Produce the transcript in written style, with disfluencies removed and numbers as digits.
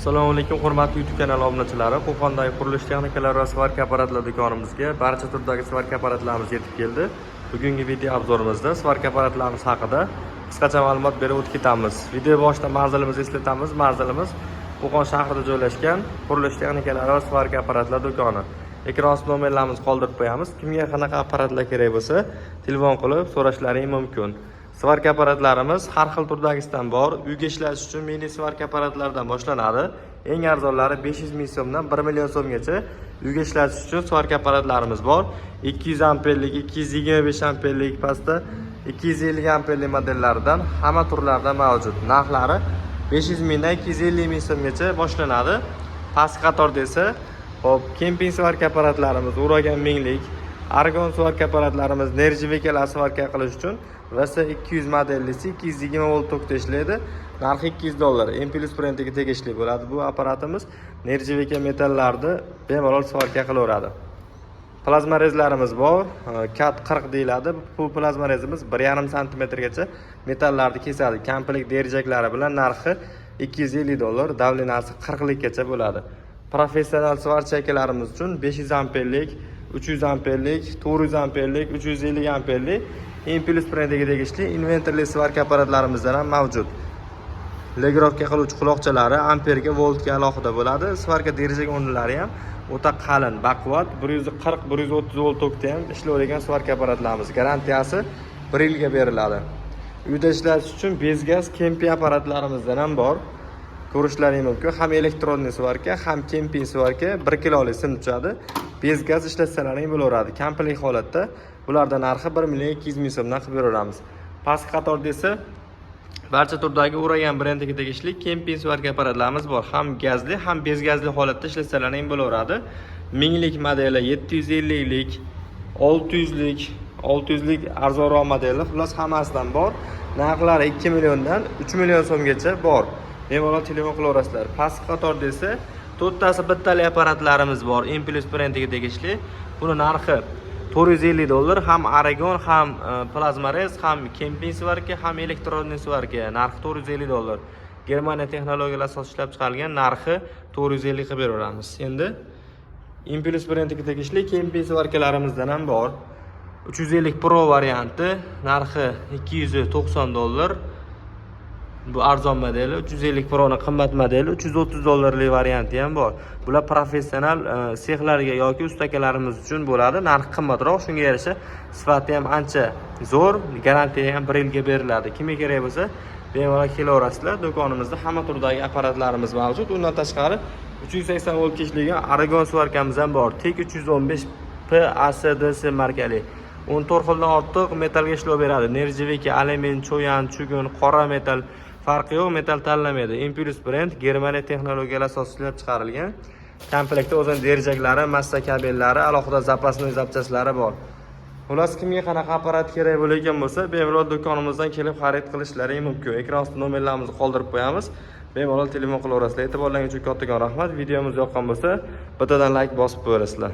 Assalomu alaykum hurmatli YouTube kanali obunachilari. Qo'qondagi qurilish texnikalari va svarka apparatlari do'konimizga barcha turdagi svarka apparatlarimiz yetib keldi. Bugungi video obzorimizda svarka apparatlarimiz haqida qisqacha ma'lumot berib o'tib ketamiz. Video boshida manzilimizni eslatamiz. Manzilimiz Qo'qon shahrida joylashgan qurilish texnikalari va svarka apparatlar do'koni. Ekran osti nomerlarimizni qoldirib qo'yamiz. Kimga qanaqa apparatlar kerak bo'lsa, telefon qilib so'rashlaring mumkin. Svarka apparatlarimiz har xil turdagisidan bor. Uyga ishlash uchun mini svarka apparatlardan boshlanadi. Eng arzonlari 500 ming so'mdan 1 million so'mgacha uyga ishlash uchun svarka apparatlarimiz bor. 200 amperlik, 225 amperlik pastda 250 amperlik modellaridan hamma turlardan mavjud. Narxlari 500 mingdan 250 ming so'mgacha boshlanadi. Pastki qatorda esa kemping svarka apparatlarimiz Uragan minglik, argon svarka apparatlarimiz nержавейкалар svarka qilish uchun VS200 modellisi 220 volt tokda ishlaydi. Narxi $200. Impulse brendiga tegishli bo'ladi. Bu apparatimiz nержавейка metallarni bemalol svarka qilaveradi. Plazma rezlarimiz bor. Cat 40 deyiladi. Bu plazma rezimiz 1,5 cm gacha metallarni kesadi. Komplekt derijaklari bilan narxi $250, davlenasi 40 likgacha bo'ladi. Professional svarkalarimiz uchun 500 amperlik, 300 amperlik, 400 amperlik, 350 amperlik Impulse brendiga tegishli inventorli svarka apparatlarimizdan ham mavjud. Legirovka qiluvchi quloqchalari amperga, voltga alohida bo'ladi. Svarka derijaga o'rnlari ham o'ta qalin, baquvvat 140-130 volt tokda ham ishlaydigan svarka apparatlarimiz. Garantiyasi 1 yilga beriladi. Uyda ishlash uchun bez gaz kemping apparatlarimizdan ham bor. Ko'rishlaring mumkin. Ham elektronli svarka, ham kemping svarka 1 kilolik sim tushadi. Bez gaz ishlatsalaring bo'laveradi. Komplekt holatda bulardan narxi 1 million 200 ming so'mdan qilib beraveramiz. Pastki qatorda esa barcha turdagi Uragan brendiga tegishli kemping svarka apparatlarimiz bor. Ham gazli, ham bez gazli holatda ishlatsalaring bo'laveradi. Minglik modeli, 750 lik, 600 lik arzonroq modeli, xullas hammasidan bor. Narxlari 2 milliondan 3 million so'mgacha bor. Bemalol telefon qilaverasizlar. Pastki qatorda esa to'rttasi bittali apparatlarimiz bor. Impulse brendiga tegishli. Buni narxi $450, ham argon, ham plazma rez, ham kemping svarka, ham elektronli svarka. Narxi $450. Germaniya texnologiyalar asosida ishlab chiqarilgan, narxi 450 qilib beraveramiz. Endi Impulse brendiga tegishli kemping svarkalarimizdan ham bor. 350 Pro varianti, narxi $290. Bu arzon modeli, 350 Pro ning qimmat modeli, $330lik varianti ham bor. Bular professional sexlarga yoki ustakalarimiz uchun bo'ladi. Narxi qimmatroq, shunga yarasha sifati ham ancha zo'r, garantiya ham 1 yilga beriladi. Kimga kerak bo'lsa, bemalol kelaverasizlar. Do'konimizda hamma turdagi apparatlarimiz mavjud. Undan tashqari 380 volt ishlaydigan argon svarkamiz ham bor. TEK 315 PASDS markali. 14 xildan ortiq metalga ishlov beradi. Nержавейка, alyumin, cho'yan, chugun, qora metal farqi yo'q, metal tanlamaydi. Impulse brend Germaniya texnologiyalar asosida ishlab chiqarilgan. Komplektda o'zining derijaklari, massa kabellari, alohida zapasnoy zapchaslari bor. Xullas, kimga qanaqa apparat kerak bo'lgan bo'lsa, bemalol do'konimizdan kelib xarid qilishlaring mumkin. Ekran osti nomerlarimizni qoldirib qo'yamiz. Bemalol telefon qilaverasizlar. E'tiborlaringiz uchun kattakon rahmat. Videomiz yoqqan bo'lsa, bittadan like bosib qo'yasizlar.